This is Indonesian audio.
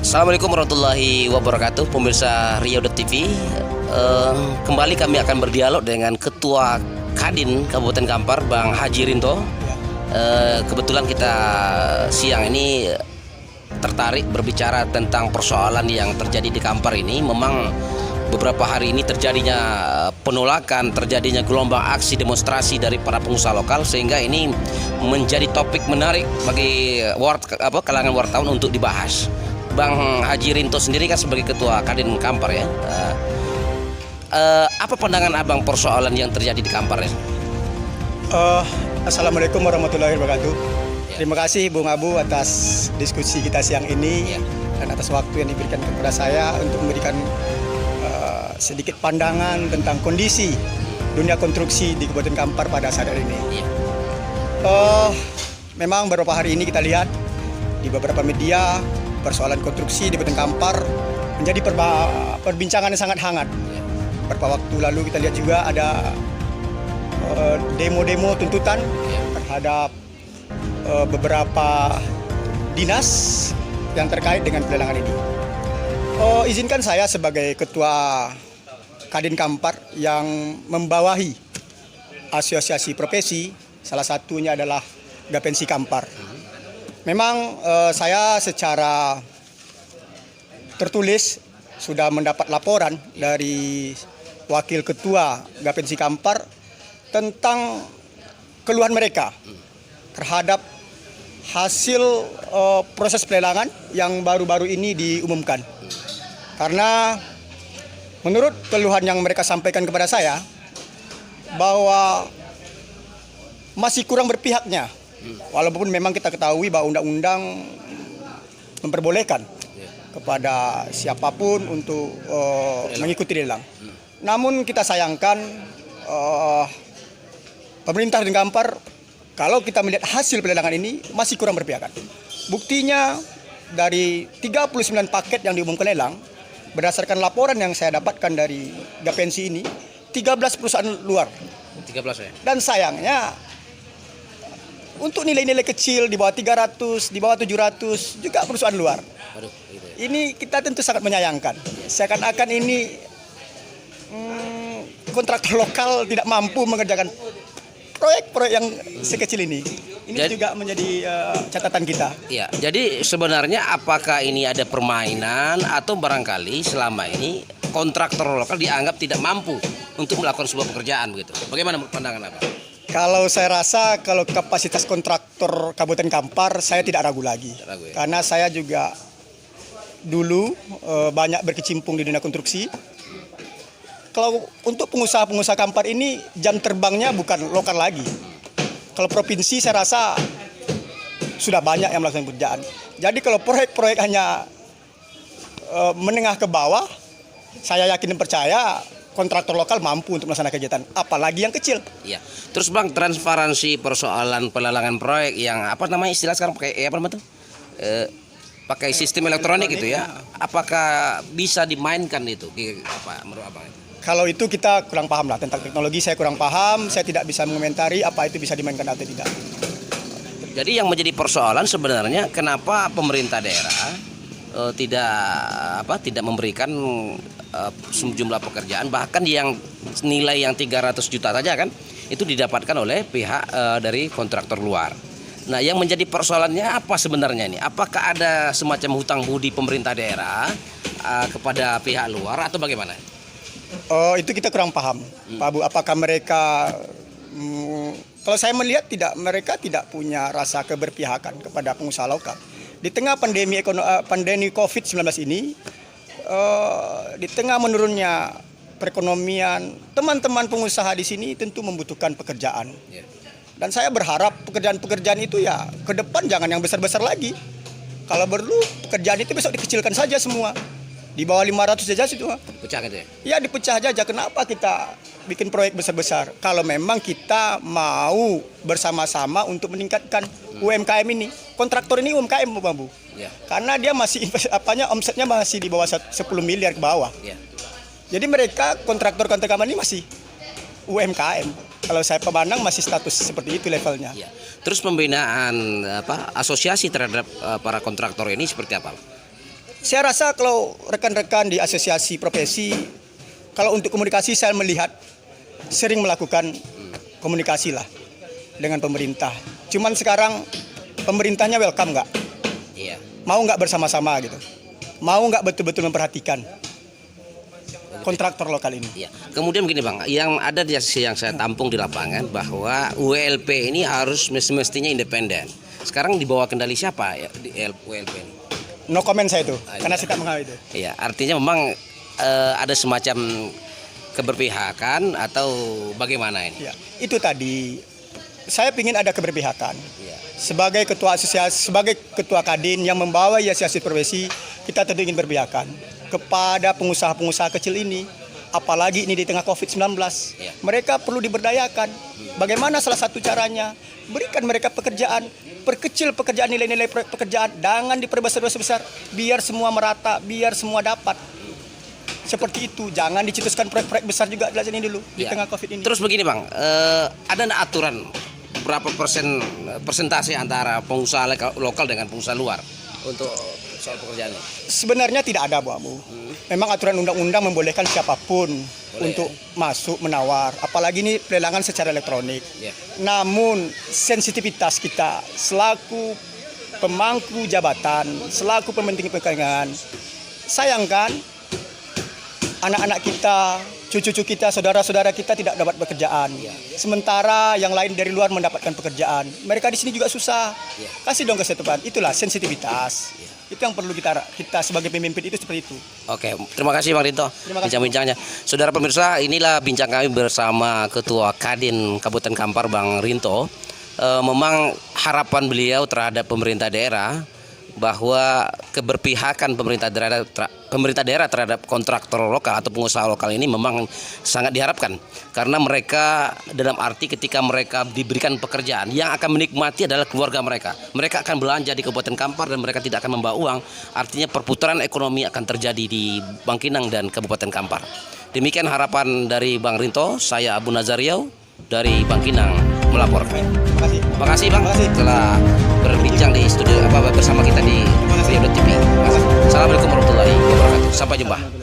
Assalamualaikum warahmatullahi wabarakatuh, pemirsa Rio.tv. Kembali kami akan berdialog dengan Ketua Kadin Kabupaten Kampar, Bang Haji Rinto. Kebetulan kita siang ini tertarik berbicara tentang persoalan yang terjadi di Kampar ini. Memang beberapa hari ini terjadinya penolakan, terjadinya gelombang aksi demonstrasi dari para pengusaha lokal, sehingga ini menjadi topik menarik bagi kalangan wartawan untuk dibahas. Bang Haji Rinto sendiri kan sebagai Ketua Kadin Kampar ya. Apa pandangan Abang persoalan yang terjadi di Kampar ya? Assalamualaikum warahmatullahi wabarakatuh. Ya. Terima kasih Bung Abu atas diskusi kita siang ini dan atas waktu yang diberikan kepada saya untuk memberikan sedikit pandangan tentang kondisi dunia konstruksi di Kabupaten Kampar pada saat ini. Memang beberapa hari ini kita lihat di beberapa media persoalan konstruksi di Kabupaten Kampar menjadi perbincangan yang sangat hangat. Beberapa waktu lalu kita lihat juga ada demo-demo tuntutan terhadap beberapa dinas yang terkait dengan pelelangan ini. Izinkan saya sebagai Ketua Kadin Kampar yang membawahi asosiasi profesi, salah satunya adalah Gapensi Kampar. Memang saya secara tertulis sudah mendapat laporan dari Wakil Ketua Gapensi Kampar tentang keluhan mereka terhadap hasil proses pelelangan yang baru-baru ini diumumkan. Karena menurut keluhan yang mereka sampaikan kepada saya bahwa masih kurang berpihaknya. Walaupun memang kita ketahui bahwa undang-undang memperbolehkan kepada siapapun untuk mengikuti lelang. Namun kita sayangkan pemerintah di Kampar, kalau kita melihat hasil pelelangan ini masih kurang berpihakan. Buktinya dari 39 paket yang diumumkan lelang, berdasarkan laporan yang saya dapatkan dari Gapensi ini, 13 perusahaan luar. 13 ya? Dan sayangnya untuk nilai-nilai kecil di bawah 300, di bawah 700 juga perusahaan luar. Aduh, gitu ya. Ini kita tentu sangat menyayangkan. Seakan-akan ini kontraktor lokal tidak mampu mengerjakan proyek-proyek yang sekecil ini. Ini juga menjadi catatan kita. Ya, jadi sebenarnya apakah ini ada permainan atau barangkali selama ini kontraktor lokal dianggap tidak mampu untuk melakukan sebuah pekerjaan begitu? Bagaimana pandangan Abang? Kalau saya rasa kalau kapasitas kontraktor Kabupaten Kampar saya tidak ragu lagi. Karena saya juga dulu banyak berkecimpung di dunia konstruksi. Kalau untuk pengusaha-pengusaha Kampar ini jam terbangnya bukan lokal lagi. Kalau provinsi saya rasa sudah banyak yang melakukan pekerjaan. Jadi kalau proyek-proyek hanya menengah ke bawah, saya yakin dan percaya kontraktor lokal mampu untuk melaksanakan kegiatan, apalagi yang kecil. Iya. Terus Bang, transparansi persoalan pelelangan proyek yang apa namanya istilah sekarang pakai apa namanya tuh? Pakai sistem elektronik gitu ya. Apakah bisa dimainkan itu? Apa menurut Abang? Kalau itu kita kurang paham lah tentang teknologi, saya kurang paham, saya tidak bisa mengomentari apa itu bisa dimainkan atau tidak. Jadi yang menjadi persoalan sebenarnya kenapa pemerintah daerah tidak memberikan sejumlah pekerjaan, bahkan yang nilai yang 300 juta saja kan itu didapatkan oleh pihak dari kontraktor luar. Nah, yang menjadi persoalannya apa sebenarnya ini? Apakah ada semacam hutang budi pemerintah daerah kepada pihak luar atau bagaimana? Itu kita kurang paham, Pak Abu. Apakah mereka, kalau saya melihat mereka tidak punya rasa keberpihakan kepada pengusaha lokal. Di tengah pandemi COVID-19 ini, di tengah menurunnya perekonomian, teman-teman pengusaha di sini tentu membutuhkan pekerjaan. Dan saya berharap pekerjaan-pekerjaan itu ya ke depan jangan yang besar-besar lagi. Kalau perlu pekerjaan itu besok dikecilkan saja semua. Di bawah 500 saja situ. Pecah gitu ya? Ya dipecah saja. Kenapa kita bikin proyek besar-besar? Kalau memang kita mau bersama-sama untuk meningkatkan UMKM ini. Kontraktor ini UMKM, Bang Bu. Ya. Karena dia masih omsetnya masih di bawah 10 miliar ke bawah. Ya. Jadi mereka kontraktor ini masih UMKM. Kalau saya pandang masih status seperti itu levelnya. Ya. Terus pembinaan asosiasi terhadap para kontraktor ini seperti apa? Saya rasa kalau rekan-rekan di asosiasi profesi, kalau untuk komunikasi saya melihat sering melakukan komunikasi lah dengan pemerintah. Cuman sekarang pemerintahnya welcome nggak? Iya. Mau nggak bersama-sama gitu? Mau nggak betul-betul memperhatikan kontraktor lokal ini? Iya. Kemudian begini Bang, yang ada di yang saya tampung di lapangan bahwa WLP ini harus semestinya independen. Sekarang di bawah kendali siapa ya di WLP ini? No comment saya itu, karena iya. saya tak mengenal itu. Iya, artinya memang ada semacam keberpihakan atau bagaimana ini? Ya, itu tadi saya ingin ada keberpihakan. Iya. Sebagai ketua asosiasi, sebagai ketua Kadin yang membawa asosiasi profesi, kita tentu ingin berpihakan kepada pengusaha-pengusaha kecil ini. Apalagi ini di tengah COVID-19. Ya. Mereka perlu diberdayakan. Bagaimana salah satu caranya? Berikan mereka pekerjaan, perkecil pekerjaan, nilai-nilai pekerjaan, jangan diperbesar-besar, biar semua merata, biar semua dapat. Seperti itu, jangan dicetuskan proyek-proyek besar juga di sini dulu di Ya. tengah COVID ini. Terus begini Bang, ada nggak aturan berapa persentase antara pengusaha lokal dengan pengusaha luar untuk soal pekerjaan ini? Sebenarnya tidak ada, Bu Amu. Memang aturan undang-undang membolehkan siapapun untuk masuk menawar, apalagi ini pelelangan secara elektronik. Ya. Namun sensitivitas kita selaku pemangku jabatan, selaku pembenting pegangan, sayangkan anak-anak kita, cucu-cucu kita, saudara-saudara kita tidak dapat pekerjaan. Sementara yang lain dari luar mendapatkan pekerjaan. Mereka di sini juga susah. Kasih dong kesempatan. Itulah sensitivitas. Itu yang perlu kita sebagai pemimpin itu seperti itu. Oke, terima kasih Bang Rinto Terima kasih. bincang-bincangnya. Saudara pemirsa, inilah bincang kami bersama Ketua Kadin Kabupaten Kampar Bang Rinto. Memang harapan beliau terhadap pemerintah daerah bahwa keberpihakan pemerintah daerah terhadap kontraktor lokal atau pengusaha lokal ini memang sangat diharapkan, karena mereka dalam arti ketika mereka diberikan pekerjaan yang akan menikmati adalah keluarga mereka akan belanja di Kabupaten Kampar dan mereka tidak akan membawa uang, artinya perputaran ekonomi akan terjadi di Bangkinang dan Kabupaten Kampar. Demikian harapan dari Bang Rinto. Saya Abu Nazariau dari Bangkinang melaporkan. Terima kasih. Terima kasih Bang Terima kasih. telah berbincang di studio bersama kita di Rio TV. Assalamualaikum warahmatullahi wabarakatuh. Sampai jumpa.